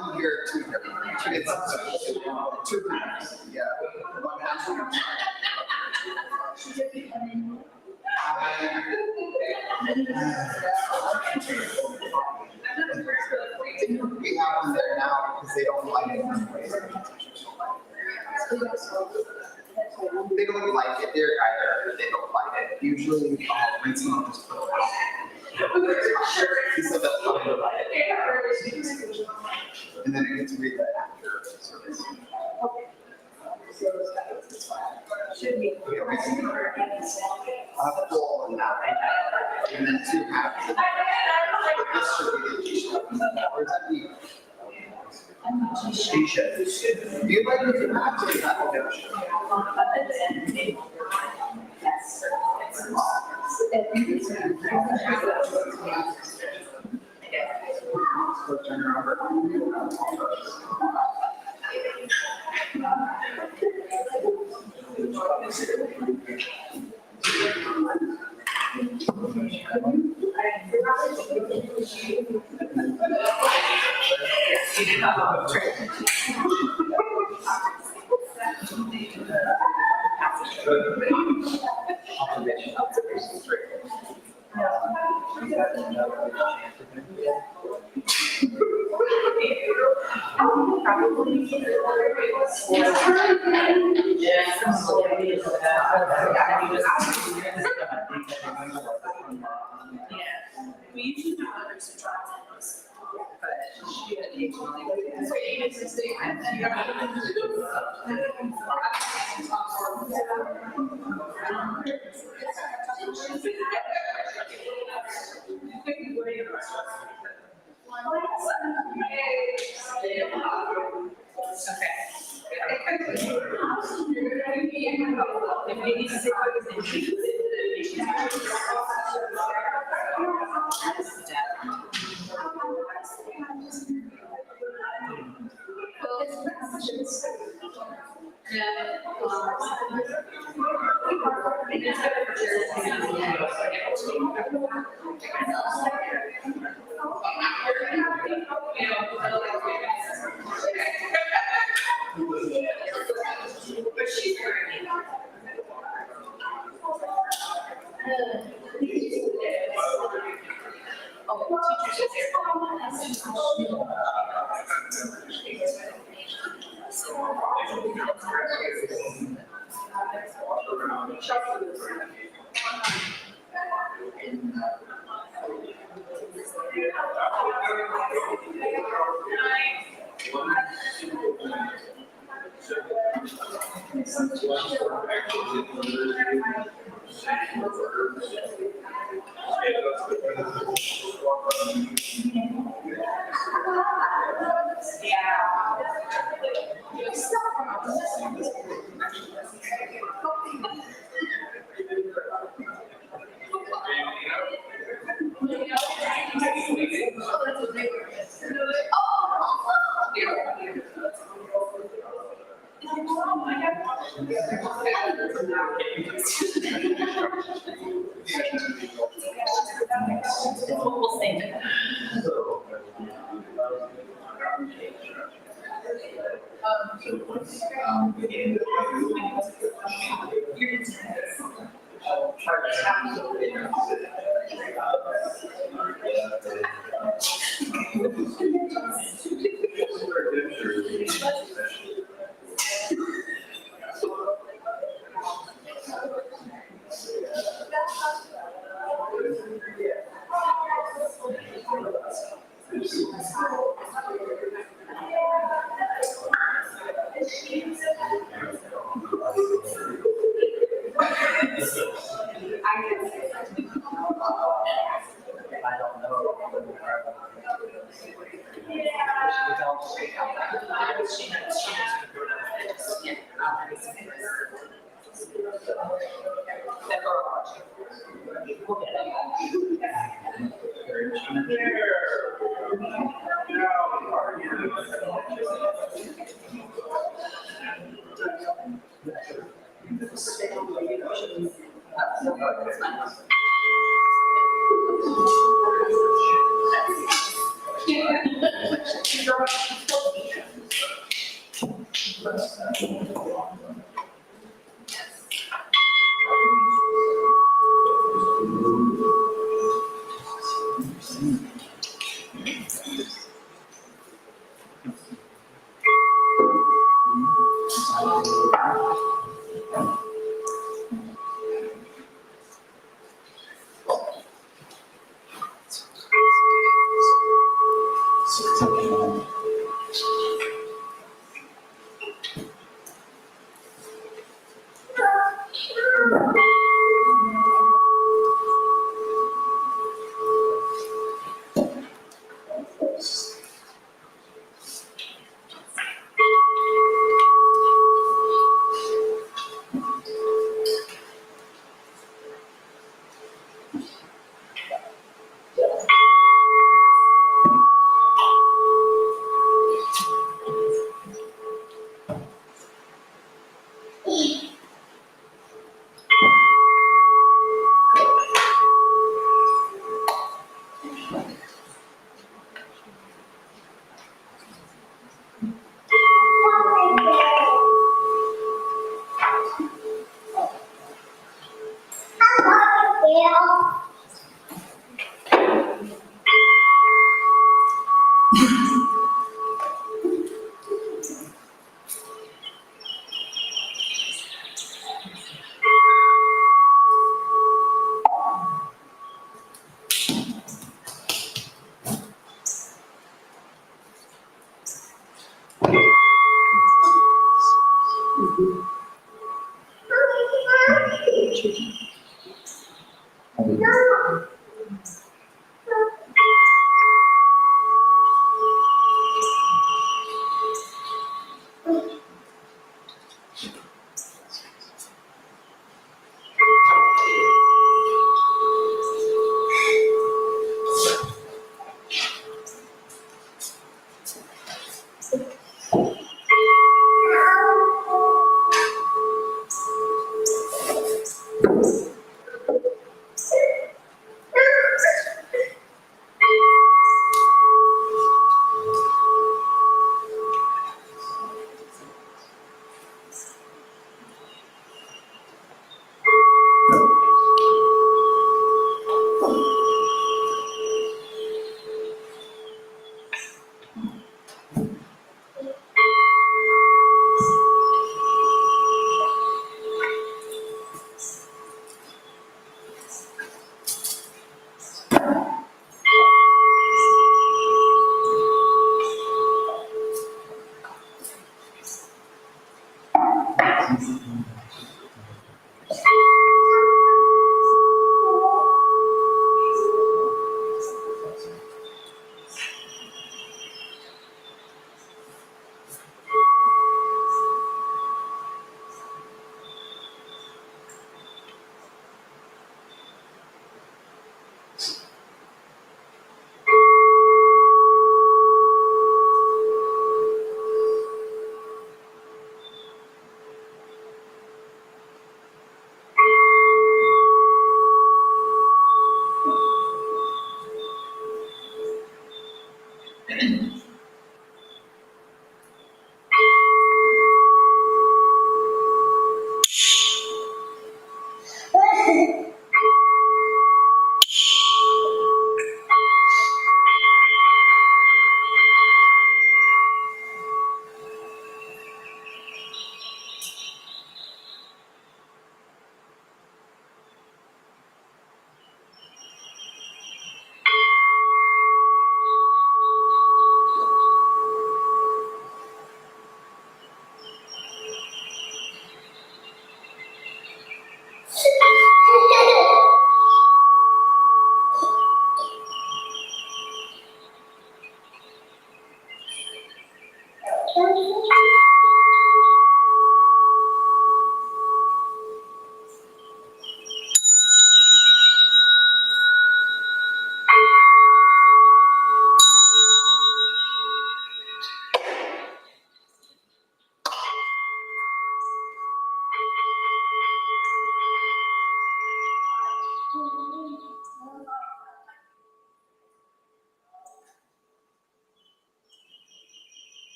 one here, two here. Two groups. Yeah. One has we have them there now because they don't like it. They don't like it. They're either they don't like it. Usually, rinse them out, just put it out. He said that's how they like it. And then I get to read that after service. Should be. Full and that, and then two halves. But this should be the G-shaped. Or is that me? G-shaped. Do you like it to match or is that okay? Yes. So turn her over. We usually do others to try those, but she occasionally.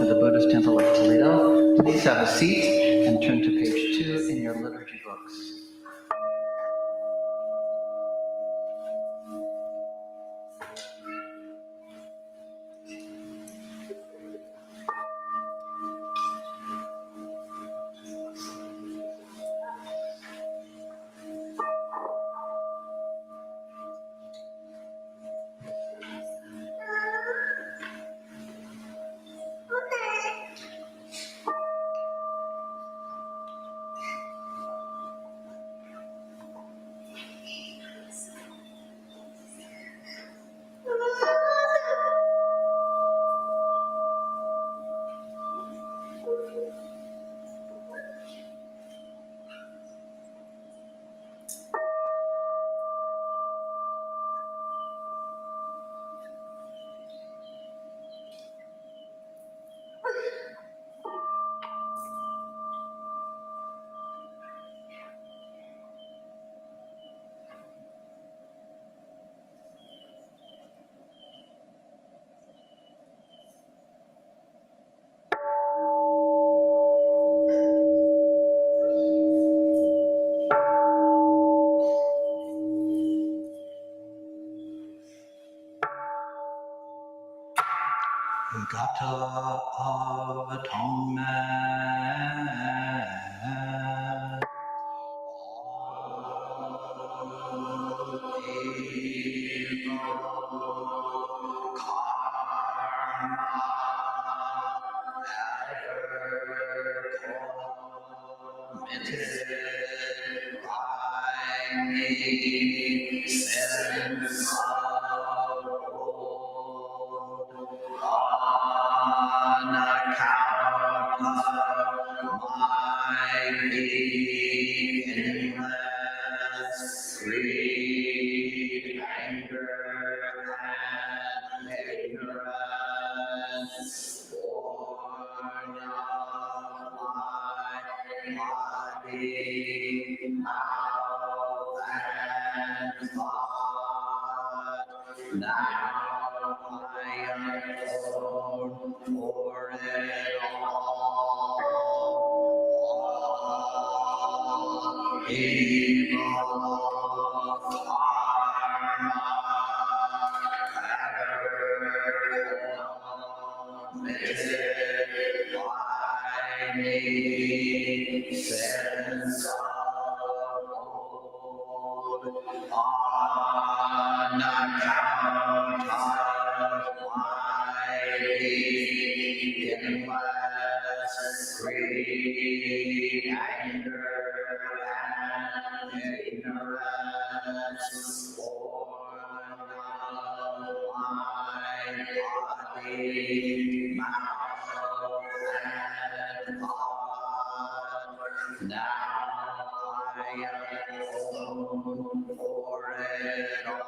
to the Buddhist temple of Toledo. Please have a seat and turn to page 2 in your liturgy books. Gata of Atonement. All evil karma committed by me, sins of on account of my beginningless greed, anger, and ignorance, born of my body, mouth, and thought. Now I atone for it all. Evil karma committed by me, sins of old, on account of my beginningless greed, anger, and ignorance, born of my body, mouth, and thought. Now I atone for it all.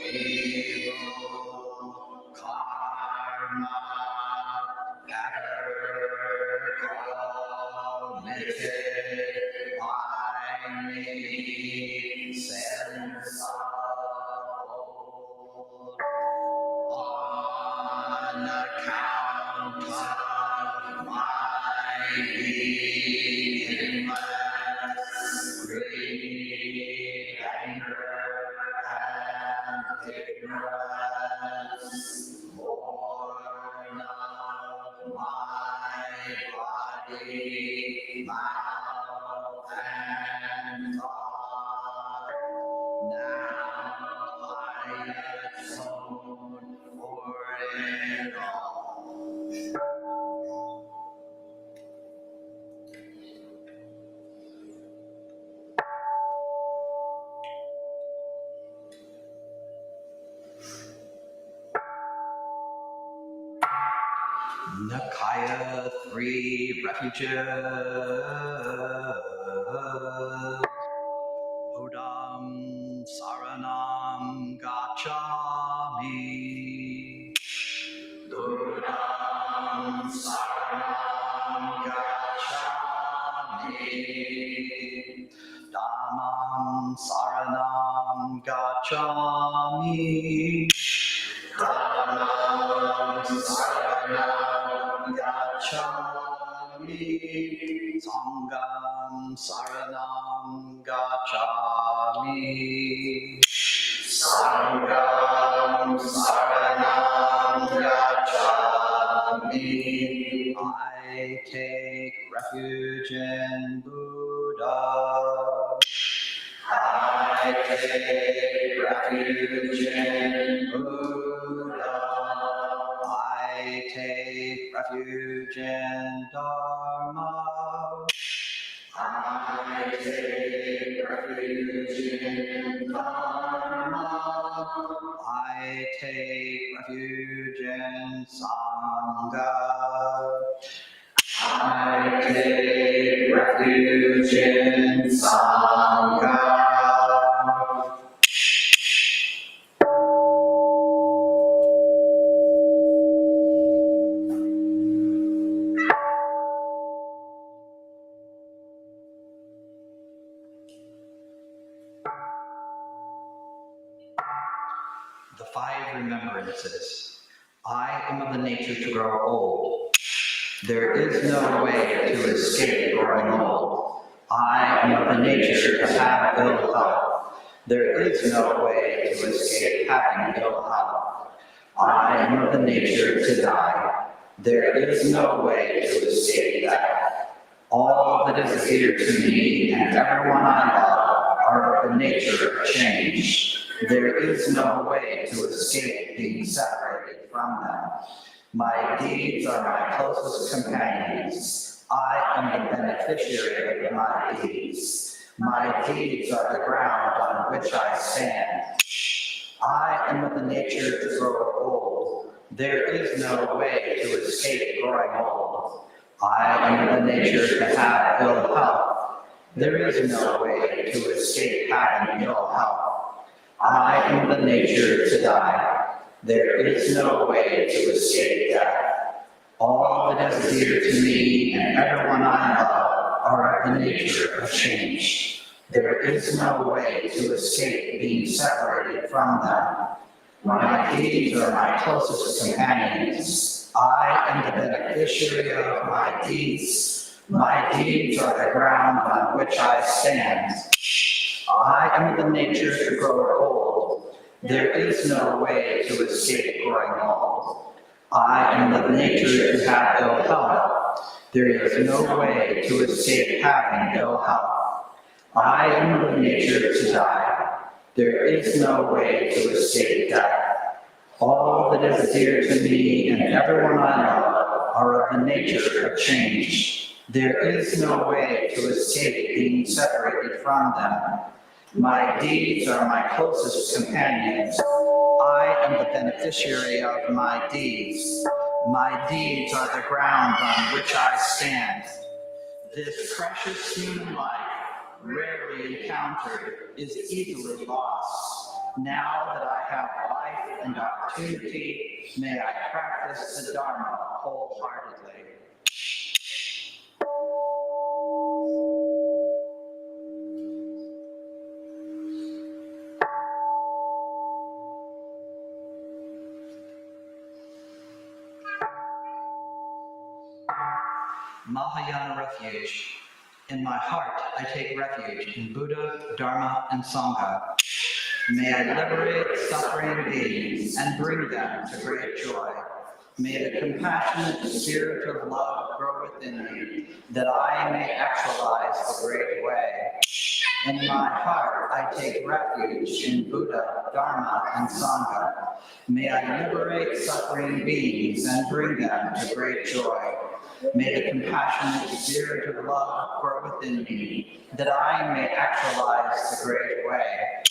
Evil karma committed by me, sins of old, on account of my beginningless greed, anger, and ignorance, born of my body, mouth, and thought. Now I atone for it all. Nakaya 3 Refuges. Buddham Saranam Gacchami. Buddham Saranam Gacchami. Dhammam Saranam Gacchami. Sangam Saranam Gacchami. Sangam Saranam Gacchami. I take refuge in Buddha. I take refuge in Buddha. I take refuge in Dharma. I take refuge in Dharma. I take refuge in Sangha. I take refuge in Sangha. The 5 remembrances. I am of the nature to grow old. There is no way to escape growing old. I am of the nature to have ill health. There is no way to escape having ill health. I am of the nature to die. There is no way to escape death. All that is dear to me and everyone I love are of the nature of change. There is no way to escape being separated from them. My deeds are my closest companions. I am the beneficiary of my deeds. My deeds are the ground on which I stand. I am of the nature to grow old. There is no way to escape growing old. I am of the nature to have ill health. There is no way to escape having ill health. I am the nature to die. There is no way to escape death. All that is dear to me and everyone I love are of the nature of change. There is no way to escape being separated from them. My deeds are my closest companions. I am the beneficiary of my deeds. My deeds are the ground on which I stand. I am of the nature to grow old. There is no way to escape growing old. I am of the nature to have ill health. There is no way to escape having ill health. I am of the nature to die. There is no way to escape death. All that is dear to me and everyone I love are of the nature of change. There is no way to escape being separated from them. My deeds are my closest companions. I am the beneficiary of my deeds. My deeds are the ground on which I stand. This precious human life, rarely encountered, is easily lost. Now that I have life and opportunity, may I practice the Dharma wholeheartedly. Mahayana Refuge. In my heart, I take refuge in Buddha, Dharma, and Sangha. May I liberate suffering beings and bring them to great joy. May the compassionate spirit of love grow within me, that I may actualize the great way. In my heart, I take refuge in Buddha, Dharma, and Sangha. May I liberate suffering beings and bring them to great joy. May the compassionate spirit of love grow within me, that I may actualize the great way.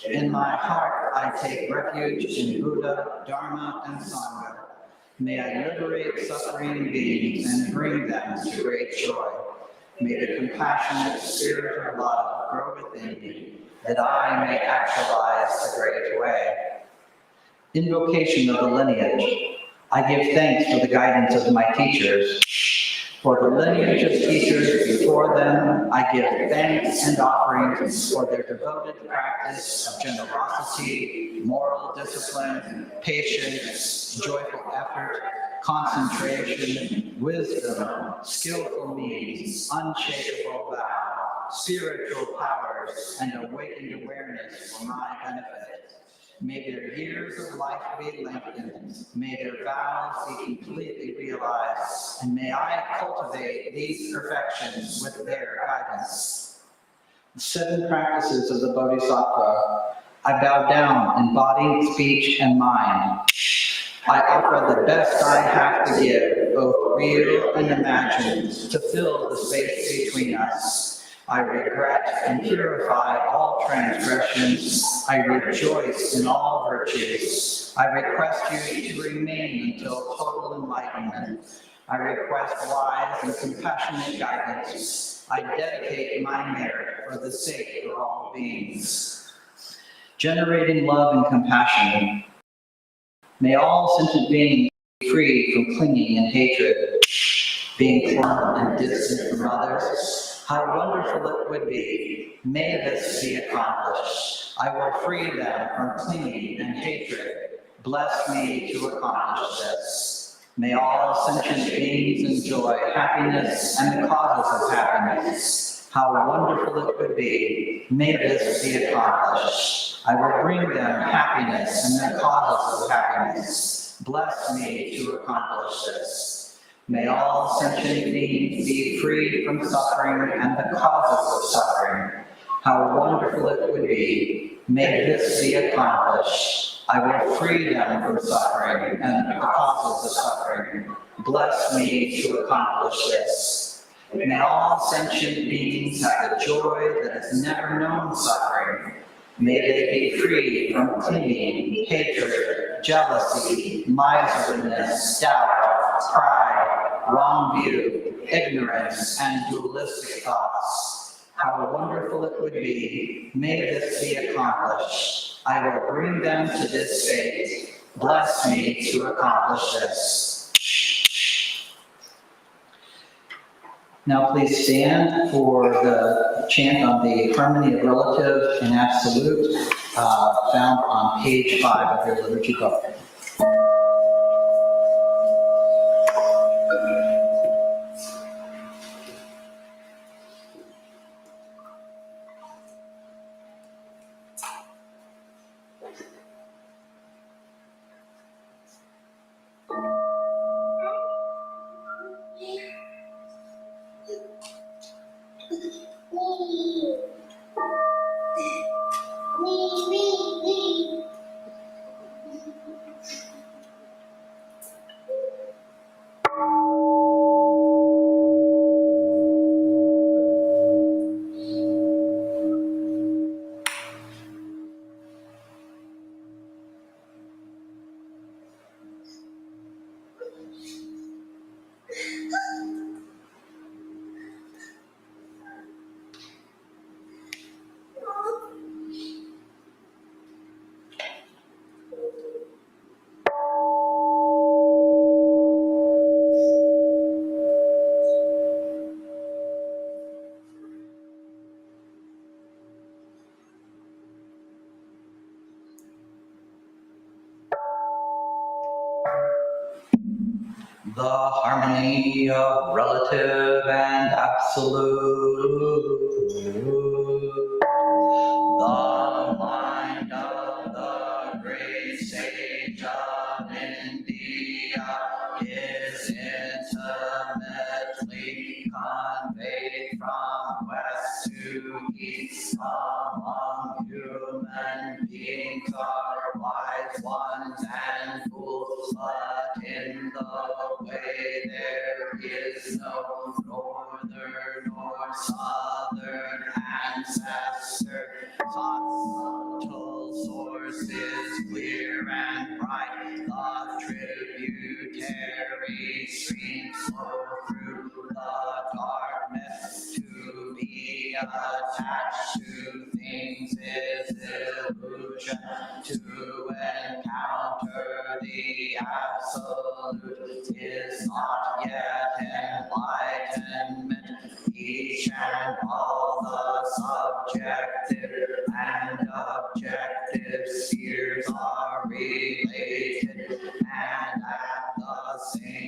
In my heart, I take refuge in Buddha, Dharma, and Sangha. May I liberate suffering beings and bring them to great joy. May the compassionate spirit of love grow within me, that I may actualize the great way. Invocation of the lineage. I give thanks for the guidance of my teachers. For the lineage of teachers before them, I give thanks and offerings for their devoted practice of generosity, moral discipline, patience, joyful effort, concentration, wisdom, skillful means, unshakable vow, spiritual powers, and awakened awareness for my benefit. May their years of life be lengthened, may their vows be completely realized, and may I cultivate these perfections with their guidance. The 7 practices of the Bodhisattva. I bow down in body, speech, and mind. I offer the best I have to give, both real and imagined, to fill the space between us. I regret and purify all transgressions. I rejoice in all virtues. I request you to remain until total enlightenment. I request wise and compassionate guidance. I dedicate my merit for the sake of all beings. Generating love and compassion. May all sentient beings be free from clinging and hatred, being firm and distant from others. How wonderful it would be. May this be accomplished. I will free them from clinging and hatred. Bless me to accomplish this. May all sentient beings enjoy happiness and the causes of happiness. How wonderful it would be. May this be accomplished. I will bring them happiness and the causes of happiness. Bless me to accomplish this. May all sentient beings be free from suffering and the causes of suffering. How wonderful it would be. May this be accomplished. I will free them from suffering and the causes of suffering. Bless me to accomplish this. May all sentient beings have the joy that has never known suffering. May they be free from clinging, hatred, jealousy, miserliness, doubt, pride, wrong view, ignorance, and dualistic thoughts. How wonderful it would be. May this be accomplished. I will bring them to this state. Bless me to accomplish this. Now please stand for the chant on the harmony of relative and absolute, found on page 5 of your liturgy book. The harmony of relative and absolute. The mind of the great sage of India is intimately conveyed from west to east among human beings are wise ones and fools, but in the way there is no northern nor southern ancestor. Subtle source is clear and bright. The tributary streams flow through the darkness. To be attached to things is illusion. To encounter the absolute is not yet enlightenment. Each and all the subjective and objective spheres are related and at the same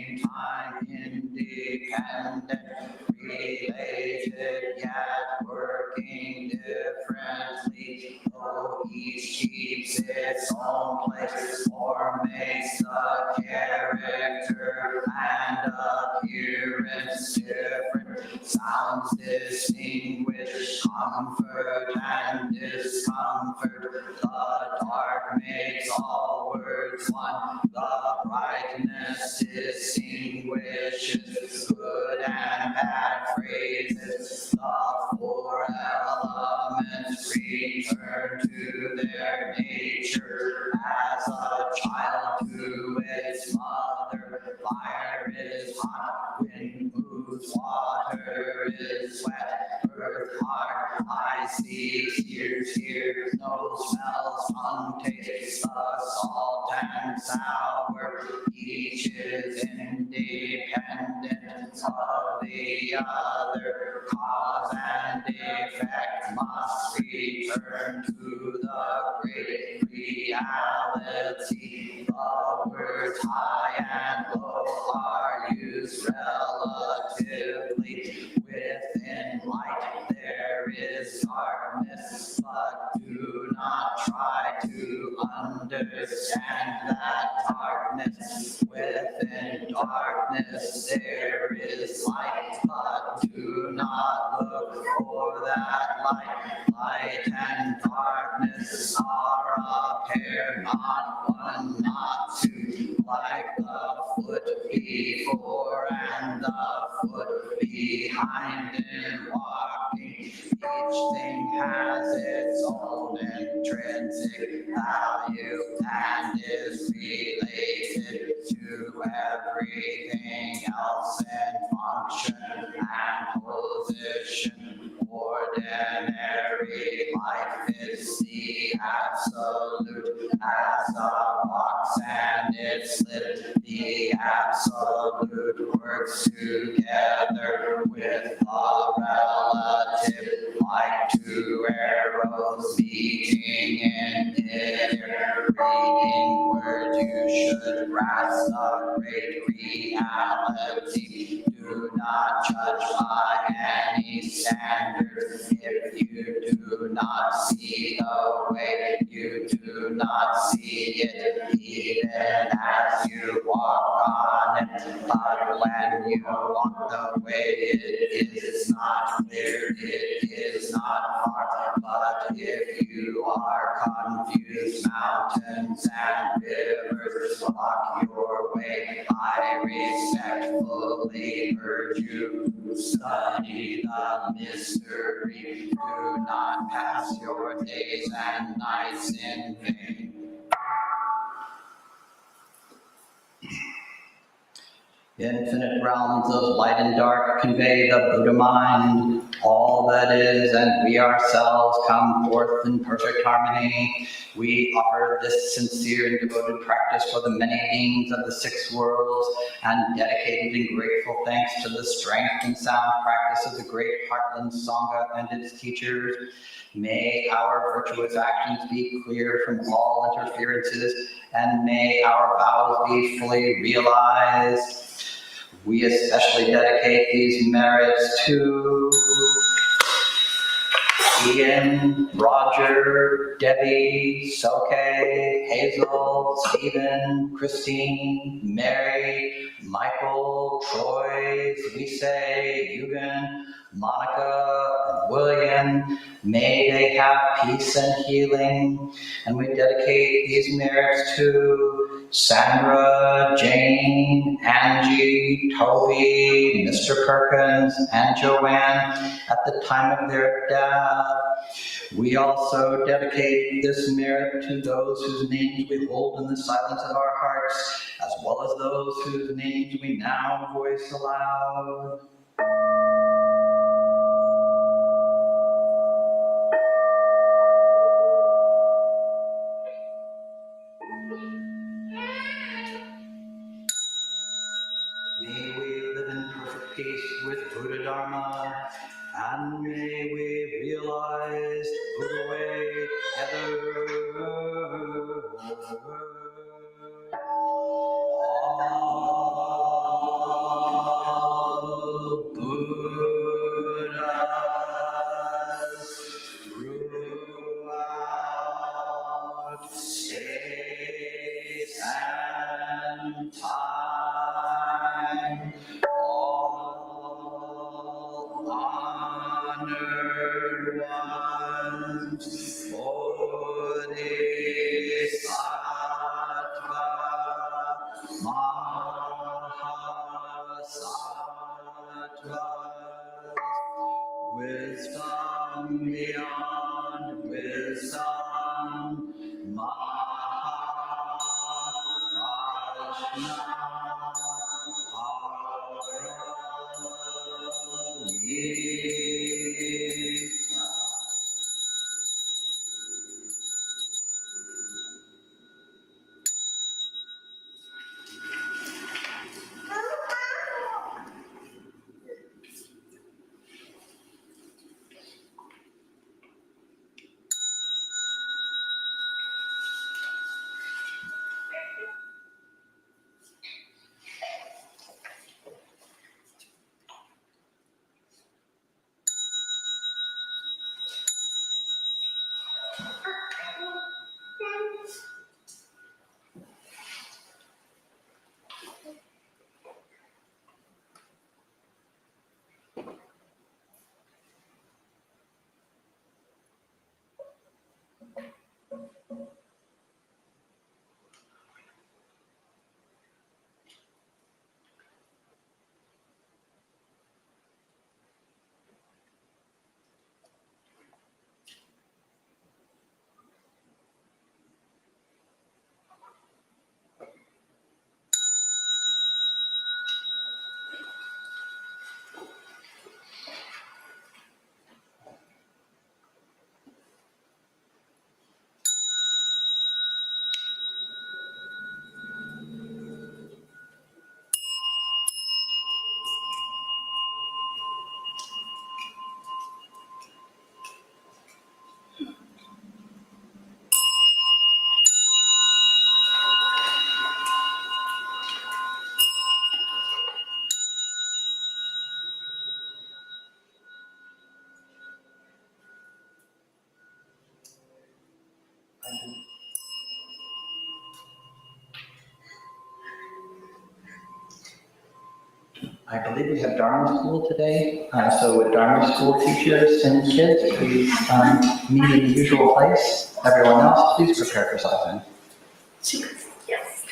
sounds distinguish comfort and discomfort. The dark makes all words one. The brightness distinguishes good and bad phrases. The four elements return to their nature as a child to its mother. Fire is hot, wind moves, water is wet, earth hard, eyes see, ears hear, nose smells, tongue tastes the salt and sour. Each is independent of the other. Cause and effect must return to the great reality. The words high and low are used relatively. Within light there is darkness, but do not try to understand that darkness. Within darkness there is light, but do not look for that light. Light and darkness are a pair, not one, not two, like the foot before and the foot behind in walking. Each thing has its own intrinsic value and is related to everything else in function and position. Ordinary life is the absolute as a box and it's lit. The absolute works together with the relative, like two arrows meeting in midair. Reading words, you should grasp the great reality. Do not judge by any standards. If you do not see the way, you do not see it, even as you walk on it. But when you walk the way, it is not clear, it is not far. But if you are confused, mountains and rivers block your way. I respectfully urge you to study the mystery. Do not pass your days and nights in vain. Infinite realms of light and dark convey the Buddha mind. All that is and we ourselves come forth in perfect harmony. We offer this sincere and devoted practice for the many beings of the 6 worlds and dedicated and grateful thanks to the strength and sound practice of the great Heartland Sangha and its teachers. May our virtuous actions be clear from all interferences, and may our vows be fully realized. We especially dedicate these merits to Ian, Roger, Debbie, Soke, Hazel, Stephen, Christine, Mary, Michael, Troy, Lise, Eugen, Monica, and William. May they have peace and healing. And we dedicate these merits to Sandra, Jane, Angie, Toby, Mr. Perkins, and Joanne at the time of their death. We also dedicate this merit to those whose names we hold in the silence of our hearts, as well as those whose names we now voice aloud. May we live in perfect peace with Buddha Dharma, and may we realize the Buddha way together. All Buddhas throughout space and time, all honored ones, Bodhisattva, Mahasattvas, wisdom beyond wisdom, Maharajna, Aurangzeba. I believe we have Dharma school today. So with Dharma school teachers and kids, please meet in the usual place. Everyone else, please prepare for silence. Yes.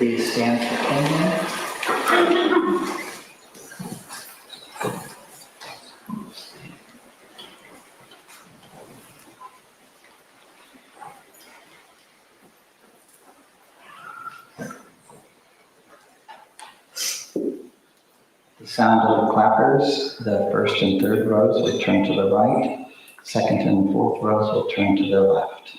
Please stand for 10 minutes. sound of the clappers, the first and third rows will turn to the right, second and fourth rows will turn to the left.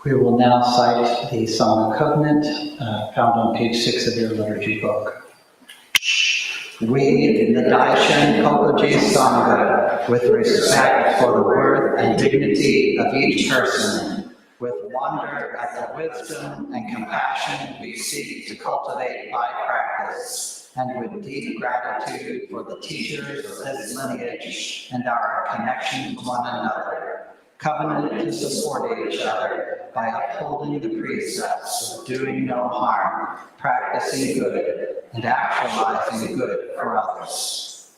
We will now cite the Song of Covenant, found on page 6 of your liturgy book. We, the Daishin Kokoji Sangha, with respect for the worth and dignity of each person, with wonder at the wisdom and compassion we seek to cultivate by practice, and with deep gratitude for the teachers of this lineage and our connection to one another, covenant to support each other by upholding the precepts of doing no harm, practicing good, and actualizing good for others.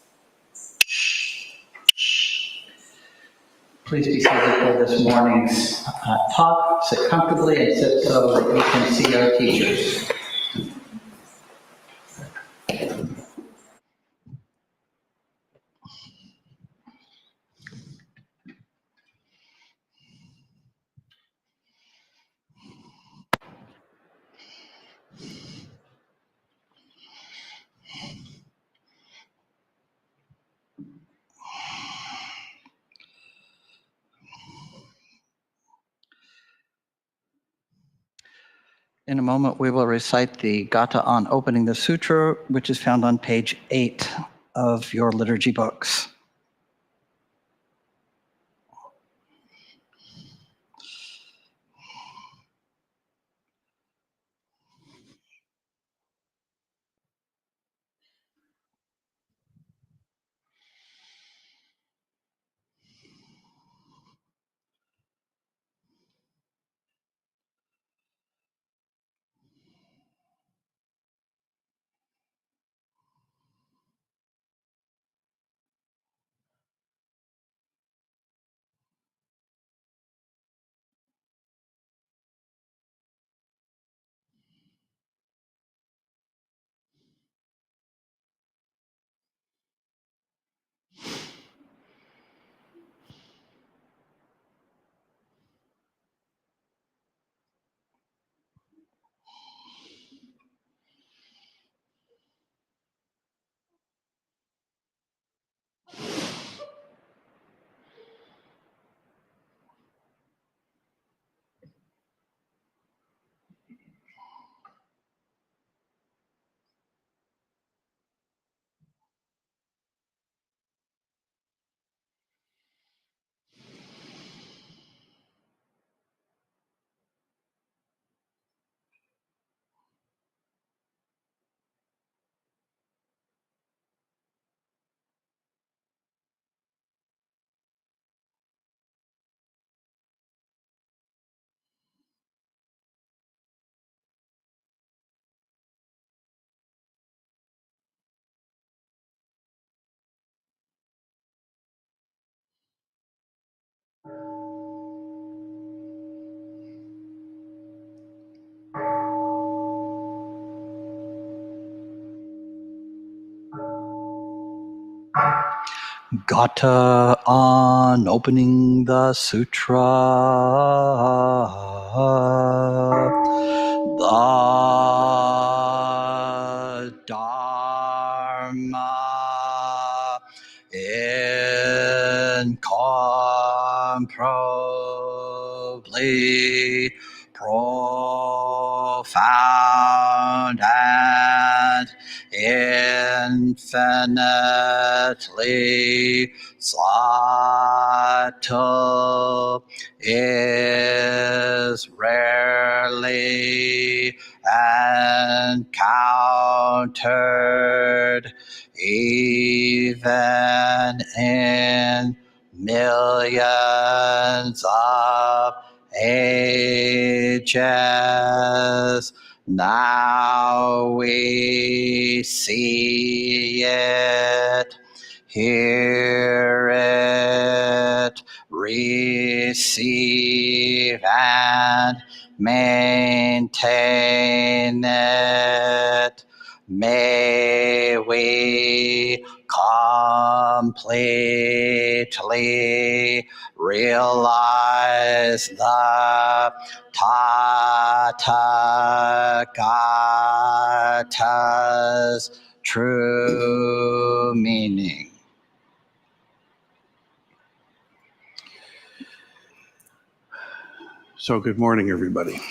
Please be seated for this morning's talk. Sit comfortably and sit so that you can see our teachers. In a moment, we will recite the Gatha on opening the sutra, which is found on page 8 of your liturgy books. Gatha on opening the sutra. The Dharma incomparably profound and infinitely subtle is rarely encountered even in millions of ages. Now we see it, hear it, receive and maintain it. May we completely realize the Tathagata's true meaning. So good morning, everybody.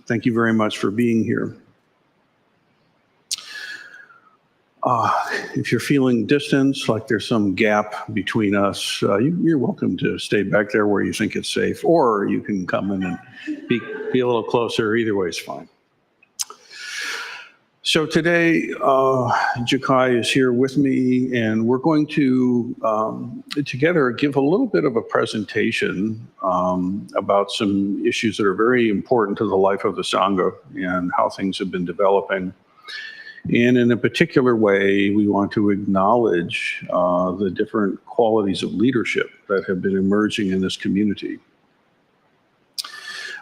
Thank you very much for being here. If you're feeling distance, like there's some gap between us, you're welcome to stay back there where you think it's safe, or you can come in and be a little closer. Either way is fine. So today, Jakai is here with me, and we're going to together give a little bit of a presentation about some issues that are very important to the life of the Sangha and how things have been developing. And in a particular way, we want to acknowledge the different qualities of leadership that have been emerging in this community.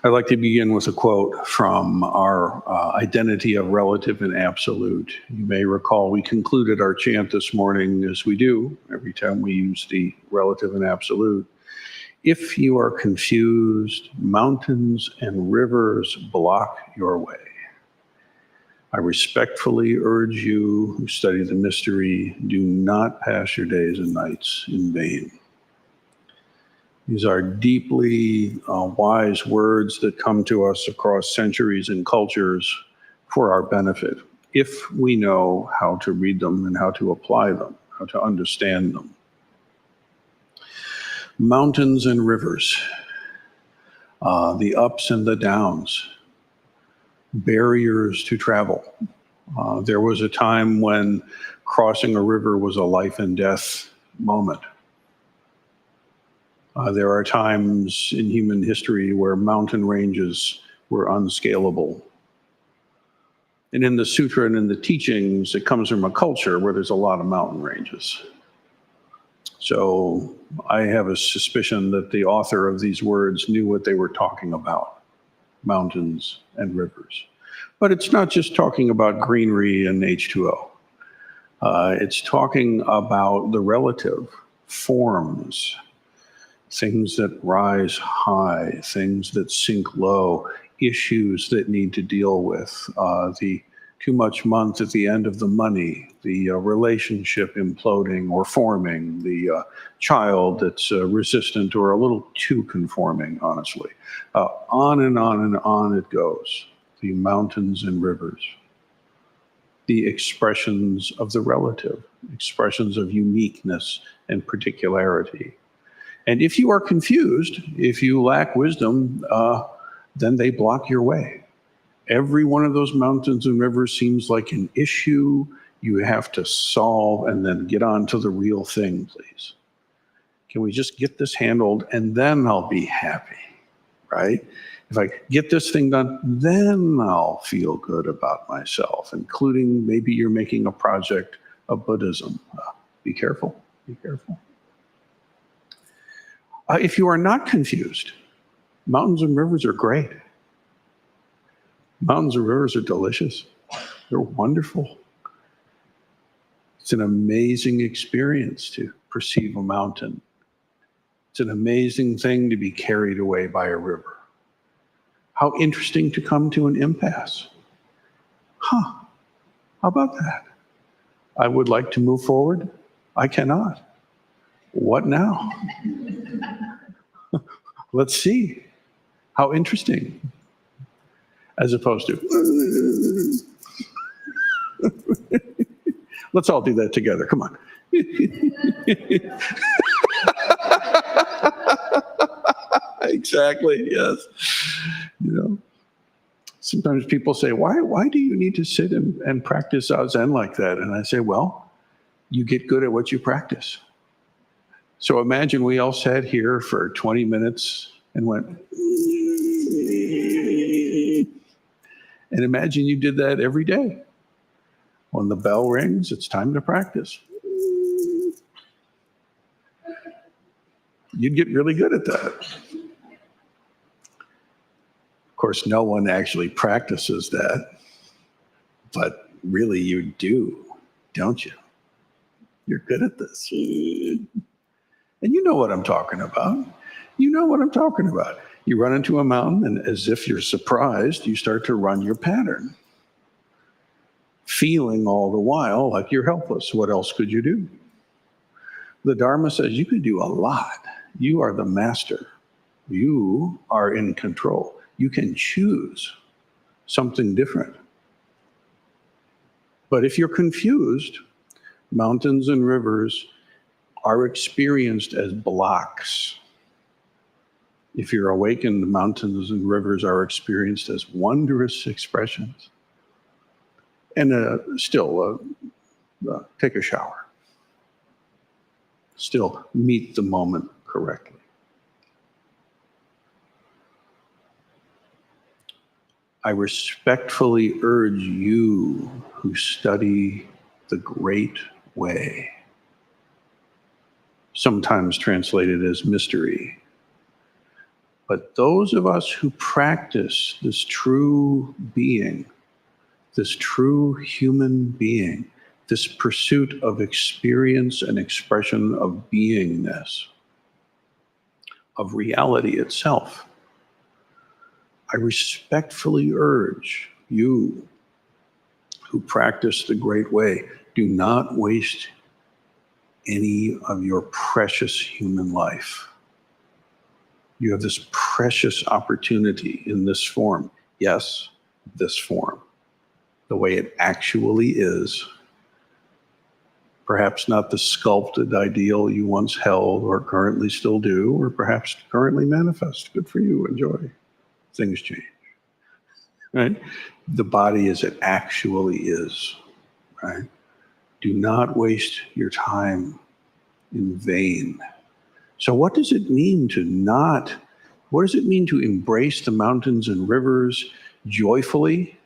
I'd like to begin with a quote from our Identity of Relative and Absolute. You may recall we concluded our chant this morning, as we do every time we use the relative and absolute. If you are confused, mountains and rivers block your way. I respectfully urge you who study the mystery, do not pass your days and nights in vain. These are deeply wise words that come to us across centuries and cultures for our benefit, if we know how to read them and how to apply them, how to understand them. Mountains and rivers, the ups and the downs, barriers to travel. There was a time when crossing a river was a life and death moment. There are times in human history where mountain ranges were unscalable. And in the sutra and in the teachings, it comes from a culture where there's a lot of mountain ranges. So I have a suspicion that the author of these words knew what they were talking about, mountains and rivers. But it's not just talking about greenery and H2O. It's talking about the relative forms, things that rise high, things that sink low, issues that need to deal with, the too much month at the end of the money, the relationship imploding or forming, the child that's resistant or a little too conforming, honestly. On and on and on it goes. The mountains and rivers, the expressions of the relative, expressions of uniqueness and particularity. And if you are confused, if you lack wisdom, then they block your way. Every one of those mountains and rivers seems like an issue you have to solve and then get on to the real thing, please. Can we just get this handled and then I'll be happy, right? If I get this thing done, then I'll feel good about myself, including maybe you're making a project of Buddhism. Be careful, be careful. If you are not confused, mountains and rivers are great. Mountains and rivers are delicious. They're wonderful. It's an amazing experience to perceive a mountain. It's an amazing thing to be carried away by a river. How interesting to come to an impasse. How about that? I would like to move forward. I cannot. What now? Let's see. How interesting. As opposed to, let's all do that together. Come on. Exactly, yes. You know, sometimes people say, why do you need to sit and practice Zazen like that? And I say, well, you get good at what you practice. So imagine we all sat here for 20 minutes and went, and imagine you did that every day. When the bell rings, it's time to practice. You'd get really good at that. Of course, no one actually practices that, but really you do, don't you? You're good at this. And you know what I'm talking about. You know what I'm talking about. You run into a mountain, and as if you're surprised, you start to run your pattern, feeling all the while like you're helpless. What else could you do? The Dharma says you can do a lot. You are the master. You are in control. You can choose something different. But if you're confused, mountains and rivers are experienced as blocks. If you're awakened, mountains and rivers are experienced as wondrous expressions. And still, take a shower. Still, meet the moment correctly. I respectfully urge you who study the great way, sometimes translated as mystery, but those of us who practice this true being, this true human being, this pursuit of experience and expression of beingness, of reality itself, I respectfully urge you who practice the great way, do not waste any of your precious human life. You have this precious opportunity in this form. Yes, this form, the way it actually is. Perhaps not the sculpted ideal you once held or currently still do, or perhaps currently manifest. Good for you, enjoy. Things change, right? The body as it actually is, right? Do not waste your time in vain. So what does it mean to embrace the mountains and rivers joyfully?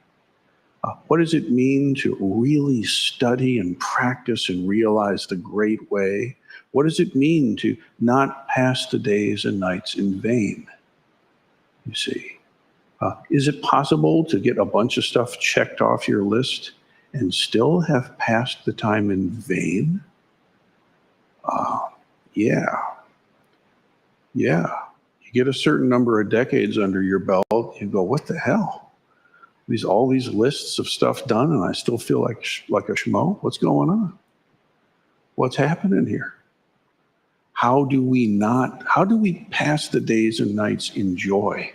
What does it mean to really study and practice and realize the great way? What does it mean to not pass the days and nights in vain? You see, is it possible to get a bunch of stuff checked off your list and still have passed the time in vain? Yeah. You get a certain number of decades under your belt, you go, what the hell? All these lists of stuff done, and I still feel like a schmo? What's going on? What's happening here? How do we pass the days and nights in joy,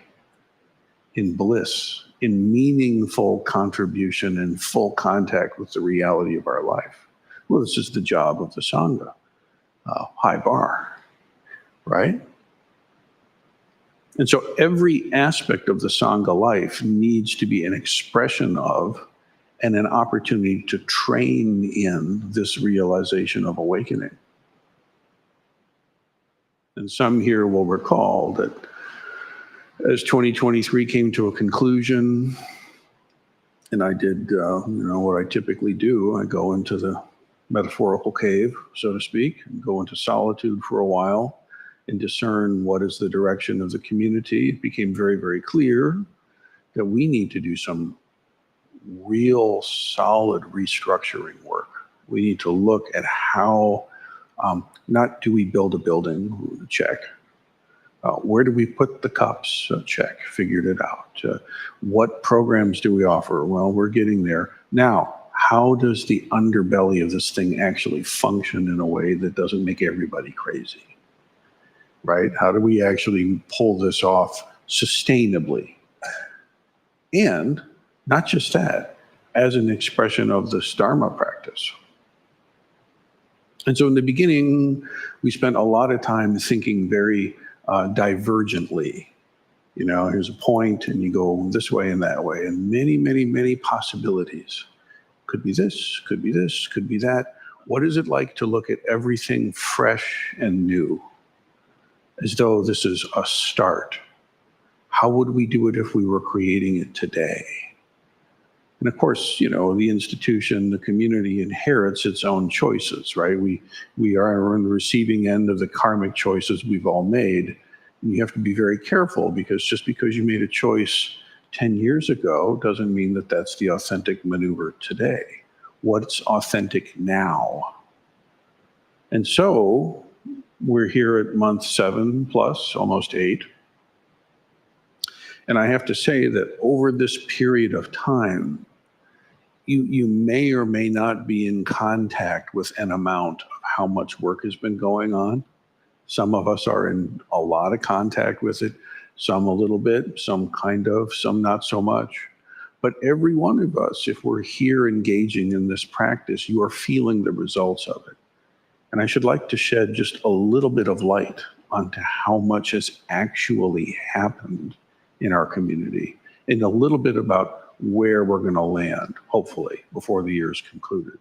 in bliss, in meaningful contribution and full contact with the reality of our life? Well, this is the job of the Sangha. High bar, right? And so every aspect of the Sangha life needs to be an expression of and an opportunity to train in this realization of awakening. And some here will recall that as 2023 came to a conclusion, and I did what I typically do, I go into the metaphorical cave, so to speak, and go into solitude for a while and discern what is the direction of the community. It became very, very clear that we need to do some real solid restructuring work. We need to look at how, not do we build a building, check. Where do we put the cups? Check, figured it out. What programs do we offer? Well, we're getting there. Now, how does the underbelly of this thing actually function in a way that doesn't make everybody crazy? Right? How do we actually pull this off sustainably? And not just that, as an expression of this Dharma practice. And so in the beginning, we spent a lot of time thinking very divergently. Here's a point, and you go this way and that way, and many, many, many possibilities. Could be this, could be this, could be that. What is it like to look at everything fresh and new, as though this is a start? How would we do it if we were creating it today? And of course, the institution, the community inherits its own choices, right? We are on the receiving end of the karmic choices we've all made. And you have to be very careful, because just because you made a choice 10 years ago doesn't mean that that's the authentic maneuver today. What's authentic now? And so we're here at month 7 plus, almost 8. And I have to say that over this period of time, you may or may not be in contact with an amount of how much work has been going on. Some of us are in a lot of contact with it, some a little bit, some kind of, some not so much. But every one of us, if we're here engaging in this practice, you are feeling the results of it. And I should like to shed just a little bit of light onto how much has actually happened in our community, and a little bit about where we're going to land, hopefully, before the year is concluded.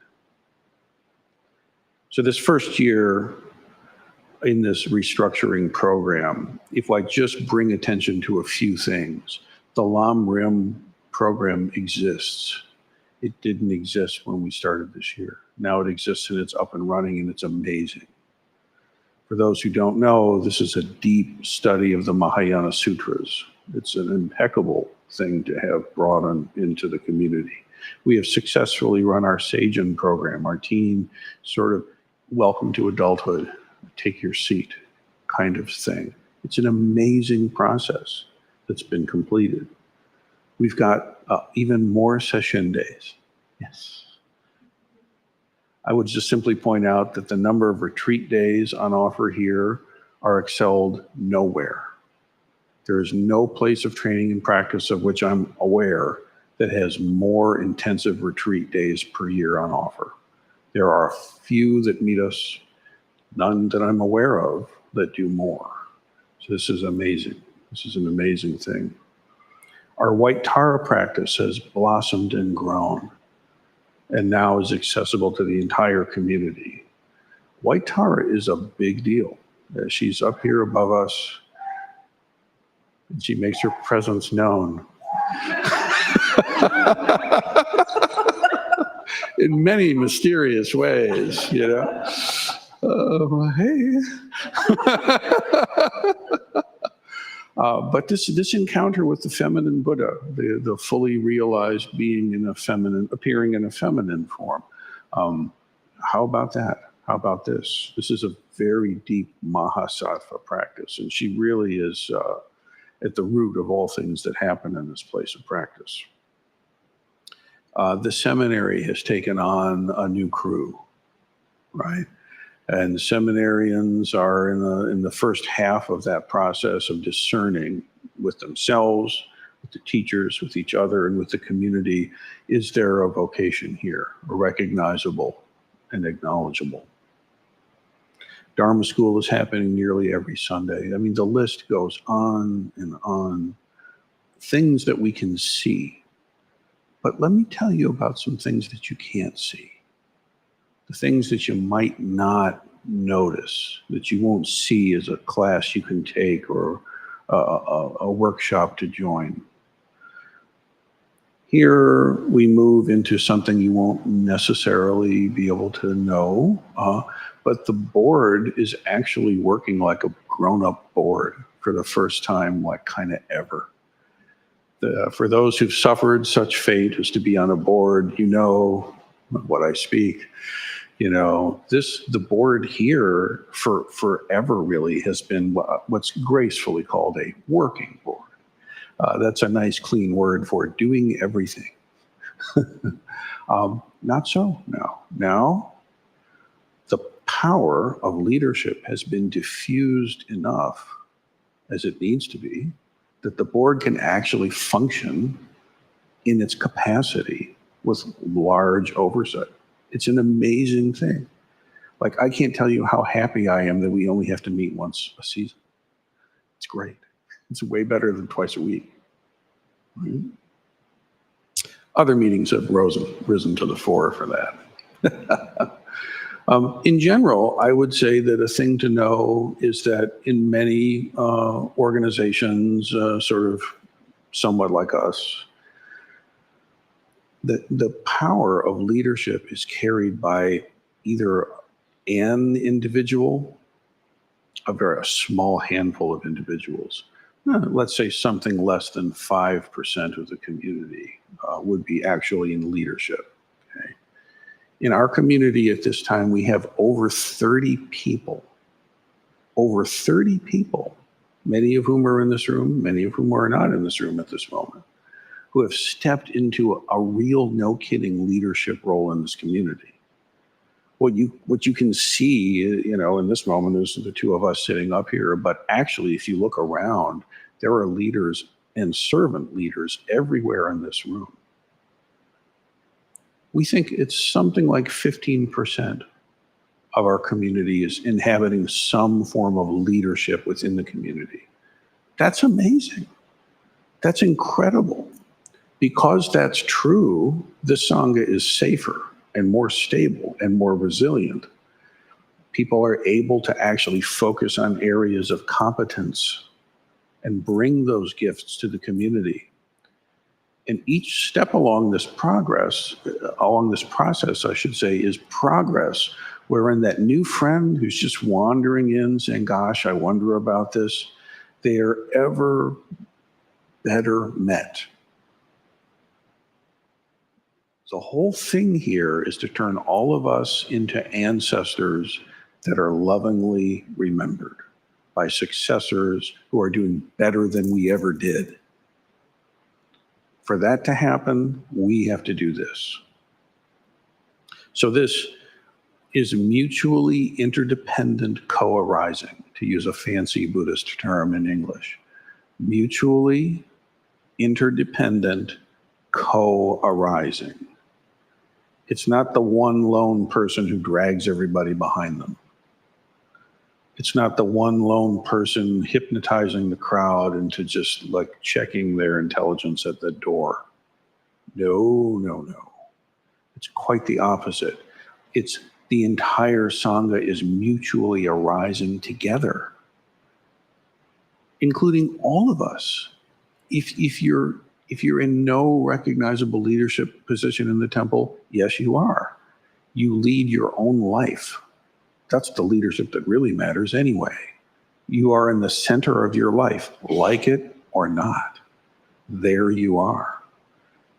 So this first year in this restructuring program, if I just bring attention to a few things, the Lam Rim program exists. It didn't exist when we started this year. Now it exists and it's up and running and it's amazing. For those who don't know, this is a deep study of the Mahayana Sutras. It's an impeccable thing to have brought on into the community. We have successfully run our Seijin program, our teen sort of welcome to adulthood, take your seat kind of thing. It's an amazing process that's been completed. We've got even more session days. Yes. I would just simply point out that the number of retreat days on offer here are excelled nowhere. There is no place of training and practice of which I'm aware that has more intensive retreat days per year on offer. There are a few that meet us, none that I'm aware of that do more. So this is amazing. This is an amazing thing. Our White Tara practice has blossomed and grown and now is accessible to the entire community. White Tara is a big deal. She's up here above us and she makes her presence known. In many mysterious ways, you know. Hey. But this encounter with the feminine Buddha, the fully realized being in a feminine, appearing in a feminine form. How about that? How about this? This is a very deep Mahasattva practice, and she really is at the root of all things that happen in this place of practice. The seminary has taken on a new crew, right? And seminarians are in the first half of that process of discerning with themselves, with the teachers, with each other, and with the community. Is there a vocation here, a recognizable and acknowledgeable? Dharma school is happening nearly every Sunday. I mean, the list goes on and on. Things that we can see. But let me tell you about some things that you can't see. The things that you might not notice, that you won't see as a class you can take or a workshop to join. Here we move into something you won't necessarily be able to know, but the board is actually working like a grown-up board for the first time, like kind of ever. For those who've suffered such fate as to be on a board, you know what I speak. You know, the board here for forever really has been what's gracefully called a working board. That's a nice clean word for doing everything. Not so now. Now, the power of leadership has been diffused enough, as it needs to be, that the board can actually function in its capacity with large oversight. It's an amazing thing. Like, I can't tell you how happy I am that we only have to meet once a season. It's great. It's way better than twice a week. Right? Other meetings have risen to the fore for that. In general, I would say that a thing to know is that in many organizations, sort of somewhat like us, the power of leadership is carried by either an individual, a small handful of individuals. Let's say something less than 5% of the community would be actually in leadership. Okay? In our community at this time, we have over 30 people, many of whom are in this room, many of whom are not in this room at this moment, who have stepped into a real, no kidding leadership role in this community. what you can see, in this moment is the two of us sitting up here, but actually, if you look around, there are leaders and servant leaders everywhere in this room. We think it's something like 15% of our community is inhabiting some form of leadership within the community. That's amazing. That's incredible. Because that's true, the Sangha is safer and more stable and more resilient. People are able to actually focus on areas of competence and bring those gifts to the community. And each step along this process, I should say, is progress, wherein that new friend who's just wandering in saying, gosh, I wonder about this, they are ever better met. The whole thing here is to turn all of us into ancestors that are lovingly remembered by successors who are doing better than we ever did. For that to happen, we have to do this. So this is mutually interdependent co-arising, to use a fancy Buddhist term in English. Mutually interdependent co-arising. It's not the one lone person who drags everybody behind them. It's not the one lone person hypnotizing the crowd into just like checking their intelligence at the door. No. It's quite the opposite. It's the entire Sangha is mutually arising together, including all of us. If you're in no recognizable leadership position in the temple, yes, you are. You lead your own life. That's the leadership that really matters anyway. You are in the center of your life, like it or not. There you are.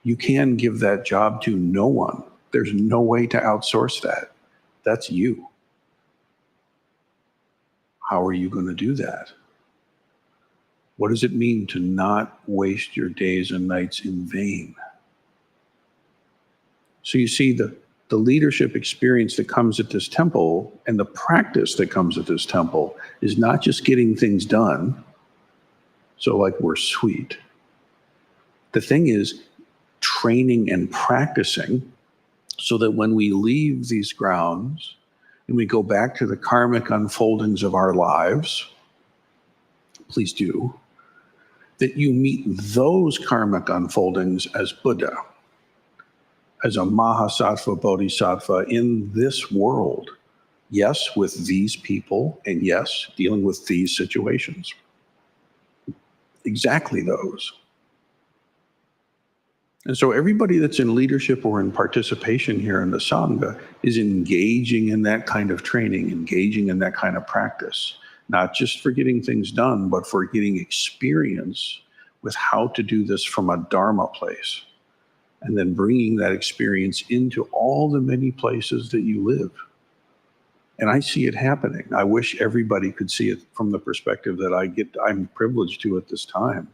You can give that job to no one. There's no way to outsource that. That's you. How are you going to do that? What does it mean to not waste your days and nights in vain? So you see, the leadership experience that comes at this temple and the practice that comes at this temple is not just getting things done, so like we're sweet. The thing is training and practicing so that when we leave these grounds and we go back to the karmic unfoldings of our lives, please do, that you meet those karmic unfoldings as Buddha, as a Mahasattva Bodhisattva in this world. Yes, with these people, and yes, dealing with these situations. Exactly those. And so everybody that's in leadership or in participation here in the Sangha is engaging in that kind of training, engaging in that kind of practice, not just for getting things done, but for getting experience with how to do this from a Dharma place, and then bringing that experience into all the many places that you live. And I see it happening. I wish everybody could see it from the perspective that I'm privileged to at this time.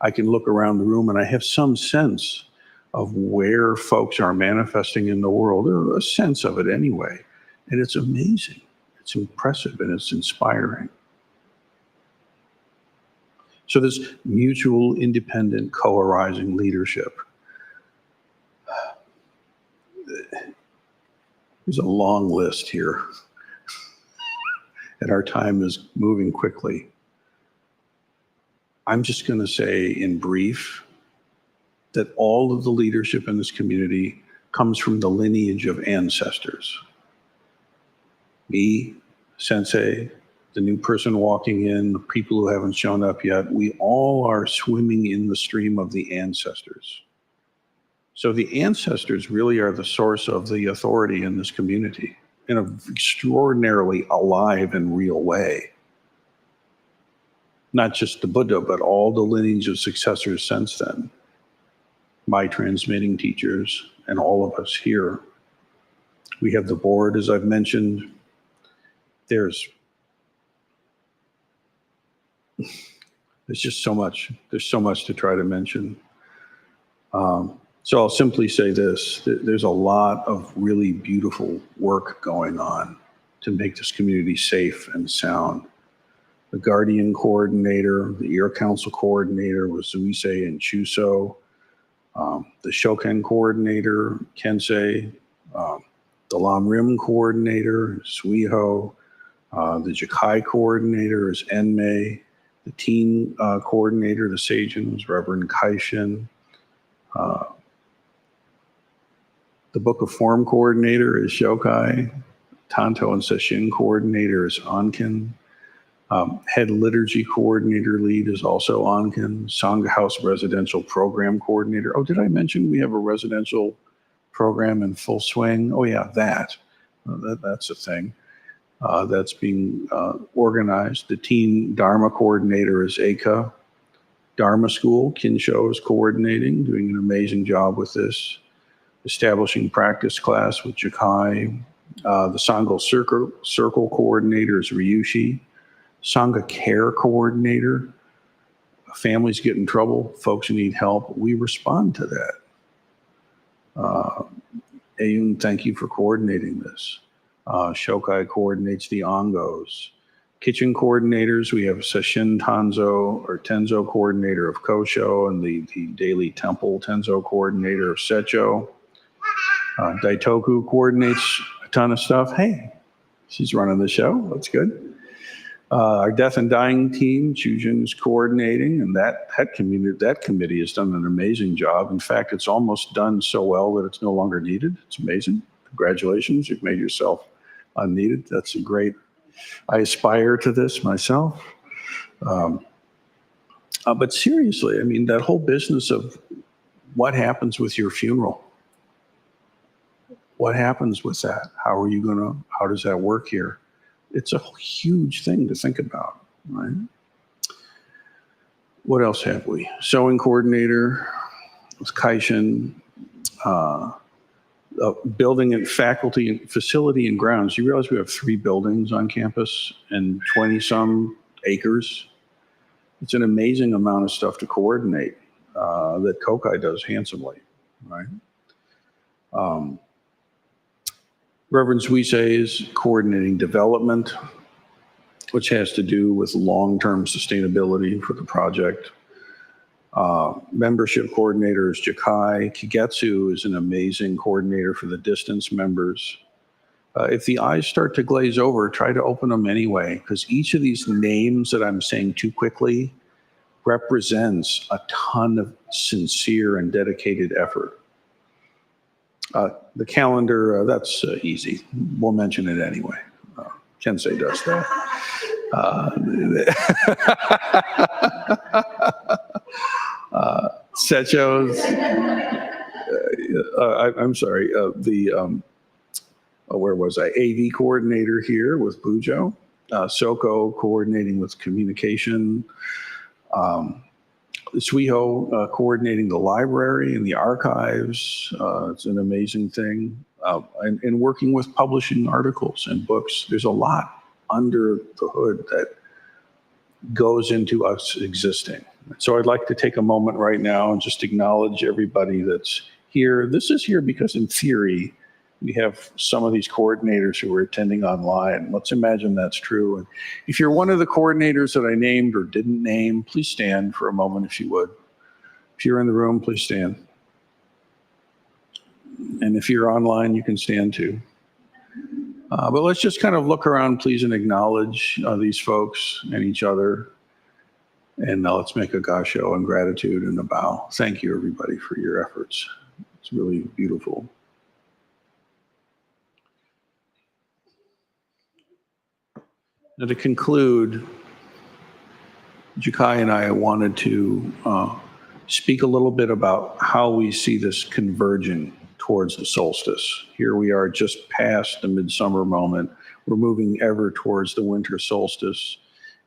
I can look around the room and I have some sense of where folks are manifesting in the world, or a sense of it anyway. And it's amazing. It's impressive and it's inspiring. So this mutual, independent, co-arising leadership. There's a long list here, and our time is moving quickly. I'm just going to say in brief that all of the leadership in this community comes from the lineage of ancestors. Me, Sensei, the new person walking in, the people who haven't shown up yet, we all are swimming in the stream of the ancestors. So the ancestors really are the source of the authority in this community in an extraordinarily alive and real way. Not just the Buddha, but all the lineage of successors since then. My transmitting teachers and all of us here. We have the board, as I've mentioned. There's just so much. There's so much to try to mention. So I'll simply say this, there's a lot of really beautiful work going on to make this community safe and sound. The Guardian Coordinator, the Ear Council Coordinator was Zuise and Chuso. The Shoken Coordinator, Kensei. The Lam Rim Coordinator, Suiho. The Jakai Coordinator is Enmei. The Teen Coordinator, the Seijin, was Reverend Kaishin. The Book of Form Coordinator is Shokai. Tanto and Sesshin Coordinator is Ankin. Head Liturgy Coordinator Lead is also Ankin. Sangha House Residential Program Coordinator. Oh, did I mention we have a residential program in full swing? Oh yeah, that's a thing. That's being organized. The Teen Dharma Coordinator is Eka. Dharma School, Kinsho is coordinating, doing an amazing job with this. Establishing practice class with Jakai. The Sangha Circle Coordinator is Ryushi. Sangha Care Coordinator. Families get in trouble, folks need help. We respond to that. Ayun, thank you for coordinating this. Shokai coordinates the Ongos. Kitchen coordinators, we have Sesshin Tenzo coordinator of Kosho, and the Daily Temple Tenzo coordinator of Secho. Daitoku coordinates a ton of stuff. Hey, she's running the show. That's good. Our death and dying team, Chujin is coordinating, and that committee has done an amazing job. In fact, it's almost done so well that it's no longer needed. It's amazing. Congratulations, you've made yourself unneeded. That's a great. I aspire to this myself. But seriously, I mean, that whole business of what happens with your funeral. What happens with that? How does that work here? It's a huge thing to think about, right? What else have we? Sewing coordinator with Kaishin, building and faculty and facility and grounds. You realize we have 3 buildings on campus and 20 some acres. It's an amazing amount of stuff to coordinate that Kokai does handsomely, right? Reverend Suise is coordinating development, which has to do with long-term sustainability for the project. Membership coordinator is Jakai. Kigetsu is an amazing coordinator for the distance members. If the eyes start to glaze over, try to open them anyway, because each of these names that I'm saying too quickly represents a ton of sincere and dedicated effort. The calendar, that's easy. We'll mention it anyway. Kensei does that. Secho's, I'm sorry, where was I? AV coordinator here with Bujo. Soko coordinating with communication. Suiho coordinating the library and the archives. It's an amazing thing. And working with publishing articles and books. There's a lot under the hood that goes into us existing. So I'd like to take a moment right now and just acknowledge everybody that's here. This is here because in theory, we have some of these coordinators who are attending online. Let's imagine that's true. And if you're one of the coordinators that I named or didn't name, please stand for a moment if you would. If you're in the room, please stand. And if you're online, you can stand too. But let's just kind of look around, please, and acknowledge these folks and each other. And now let's make a gasho and gratitude and a bow. Thank you, everybody, for your efforts. It's really beautiful. Now, to conclude, Jakai and I wanted to speak a little bit about how we see this converging towards the solstice. Here we are just past the midsummer moment. We're moving ever towards the winter solstice.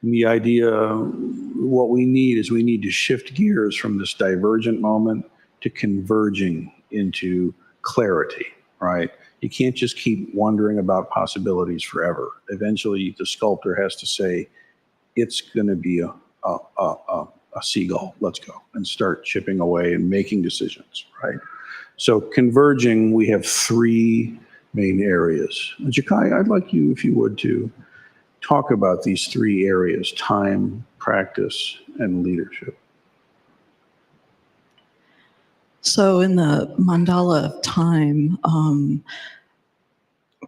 And the idea, what we need to shift gears from this divergent moment to converging into clarity, right? You can't just keep wondering about possibilities forever. Eventually, the sculptor has to say, it's going to be a seagull. Let's go and start chipping away and making decisions, right? So converging, we have three main areas. Jakai, I'd like you, if you would, to talk about these three areas: time, practice, and leadership. So in the mandala of time,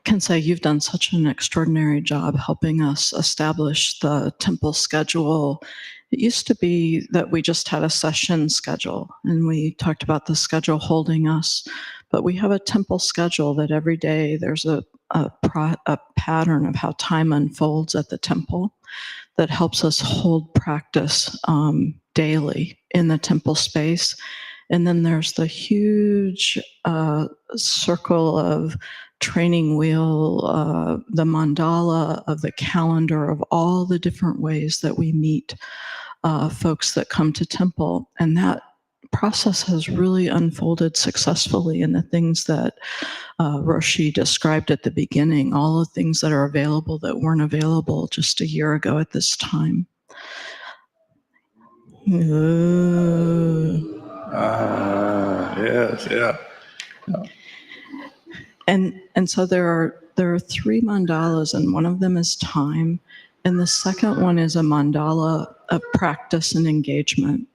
Kensei, you've done such an extraordinary job helping us establish the temple schedule. It used to be that we just had a session schedule and we talked about the schedule holding us, but we have a temple schedule that every day there's a pattern of how time unfolds at the temple that helps us hold practice daily in the temple space. And then there's the huge circle of training wheel, the mandala of the calendar of all the different ways that we meet folks that come to temple. And that process has really unfolded successfully in the things that Roshi described at the beginning, all the things that are available that weren't available just a year ago at this time. Yes, yeah. And so there are three mandalas, and one of them is time, and the second one is a mandala of practice and engagement.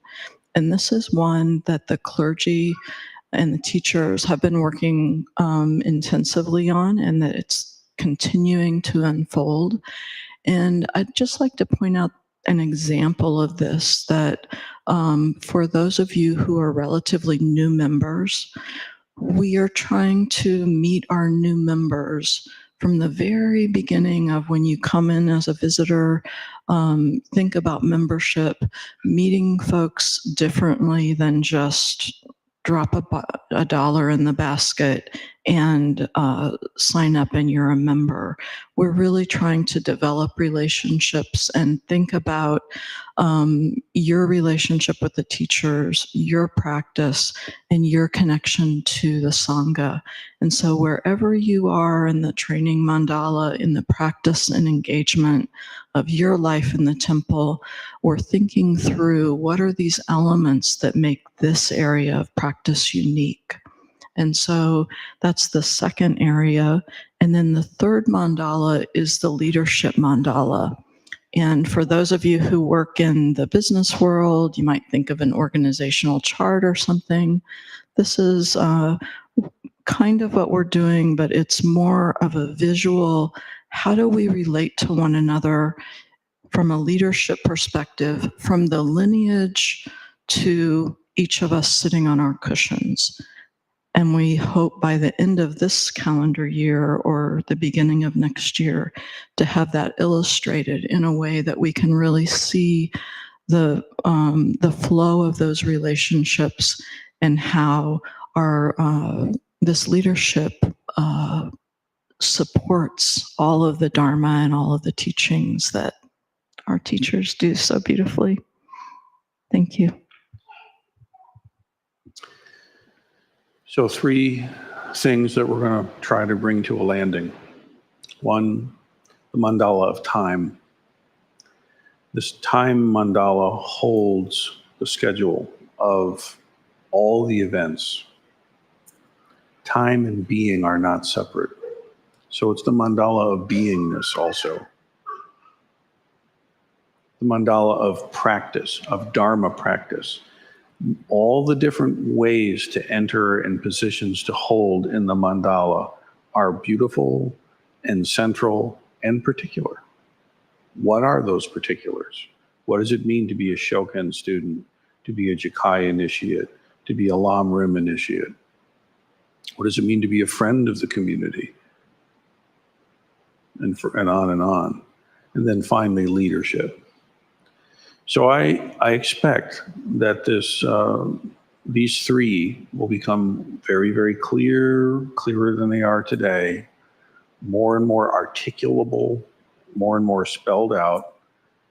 And this is one that the clergy and the teachers have been working intensively on, and that it's continuing to unfold. And I'd just like to point out an example of this that for those of you who are relatively new members, we are trying to meet our new members from the very beginning of when you come in as a visitor. Think about membership, meeting folks differently than just drop a dollar in the basket and sign up and you're a member. We're really trying to develop relationships and think about your relationship with the teachers, your practice, and your connection to the Sangha. And so wherever you are in the training mandala, in the practice and engagement of your life in the temple, we're thinking through what are these elements that make this area of practice unique. And so that's the second area. And then the third mandala is the leadership mandala. And for those of you who work in the business world, you might think of an organizational chart or something. This is kind of what we're doing, but it's more of a visual. How do we relate to one another from a leadership perspective, from the lineage to each of us sitting on our cushions? And we hope by the end of this calendar year or the beginning of next year to have that illustrated in a way that we can really see the flow of those relationships and how our this leadership supports all of the Dharma and all of the teachings that our teachers do so beautifully. Thank you. So three things that we're going to try to bring to a landing. One, the mandala of time. This time mandala holds the schedule of all the events. Time and being are not separate. So it's the mandala of beingness also. The mandala of practice, of Dharma practice. All the different ways to enter and positions to hold in the mandala are beautiful and central and particular. What are those particulars? What does it mean to be a Shoken student, to be a Jakai initiate, to be a Lam Rim initiate? What does it mean to be a friend of the community? And on and on. And then finally, leadership. So I expect that these three will become very, very clearer than they are today, more and more articulable, more and more spelled out.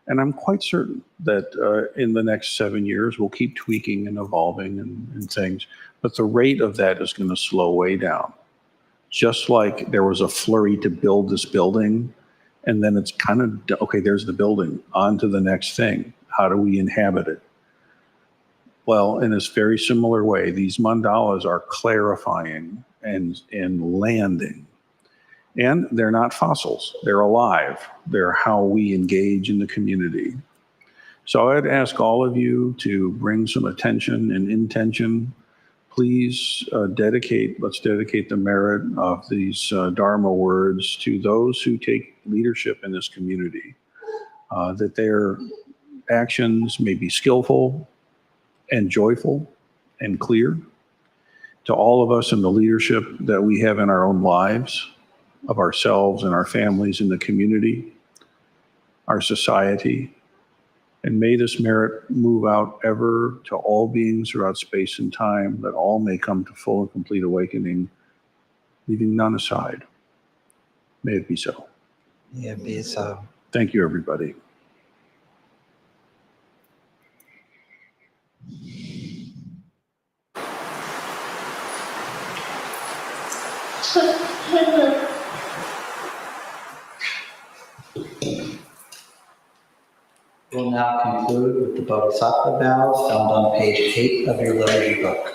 And I'm quite certain that in the next 7 years, we'll keep tweaking and evolving and things, but the rate of that is going to slow way down. Just like there was a flurry to build this building, and then it's kind of, okay, there's the building, on to the next thing. How do we inhabit it? Well, in this very similar way, these mandalas are clarifying and landing. And they're not fossils, they're alive. They're how we engage in the community. So I'd ask all of you to bring some attention and intention. Please let's dedicate the merit of these Dharma words to those who take leadership in this community, that their actions may be skillful and joyful and clear. To all of us in the leadership that we have in our own lives, of ourselves and our families in the community, our society, and may this merit move out ever to all beings throughout space and time, that all may come to full and complete awakening, leaving none aside. May it be so. May it be so. Thank you, everybody. We'll now conclude with the Bodhisattva vows found on page 8 of your liturgy book.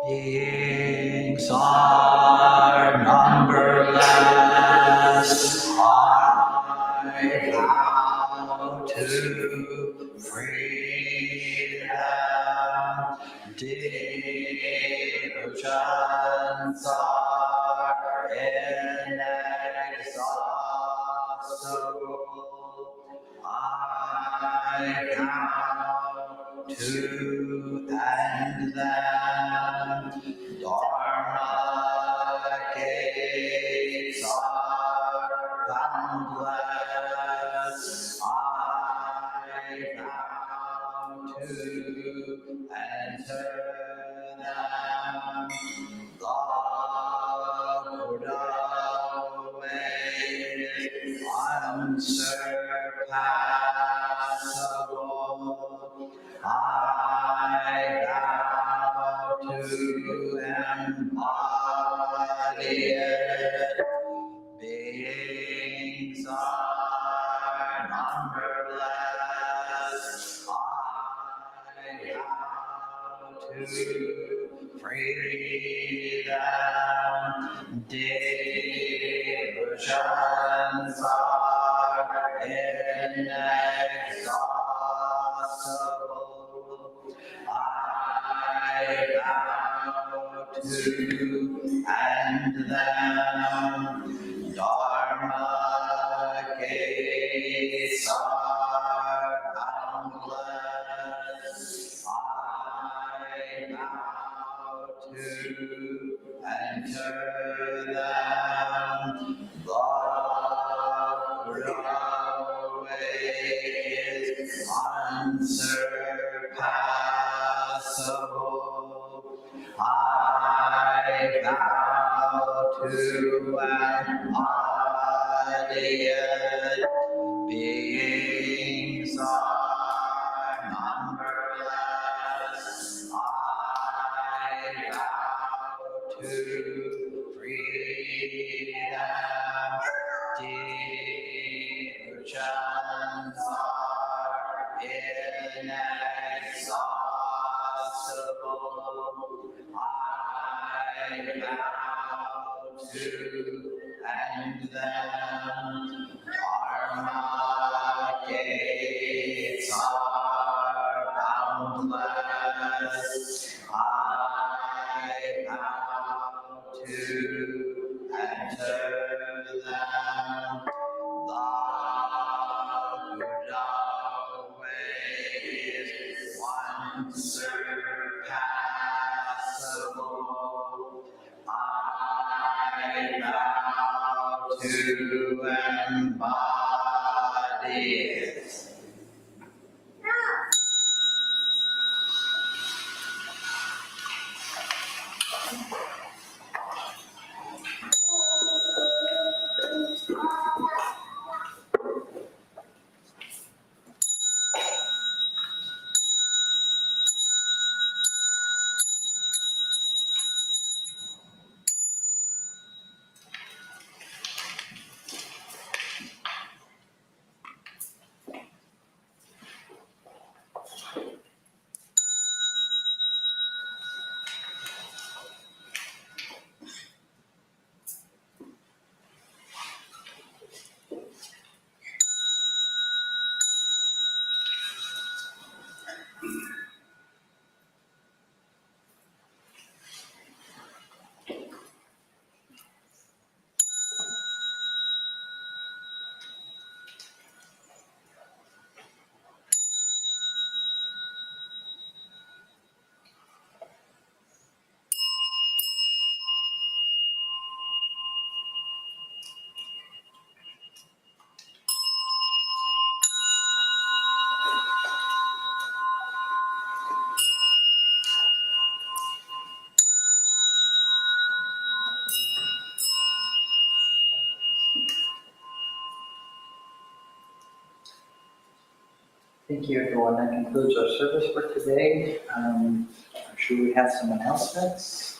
Beings are numberless. I vow to freedom. Devotions are inexhaustible. I vow to end them. Dharma gates are boundless. I vow to enter them. The Buddha way is unsurpassable. I vow to embody it. Beings are numberless. I vow to free them. Devotions are inexhaustible. I vow to end them. Dharma gates are boundless. I vow to enter them. The Buddha way is unsurpassable. I vow to embody it. Beings are numberless. I vow to freedom. Devotions are inexhaustible. I vow to end them. Dharma gates are boundless. I vow to enter them. The Buddha way is unsurpassable. I vow to embody it. Thank you, everyone. That concludes our service for today. I'm sure we have some announcements.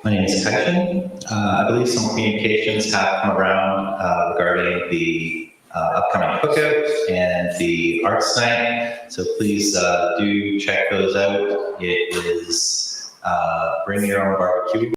My name is Tyson. I believe some communications have come around regarding the upcoming cookout and the arts night. So please do check those out. It is bring your own barbecue.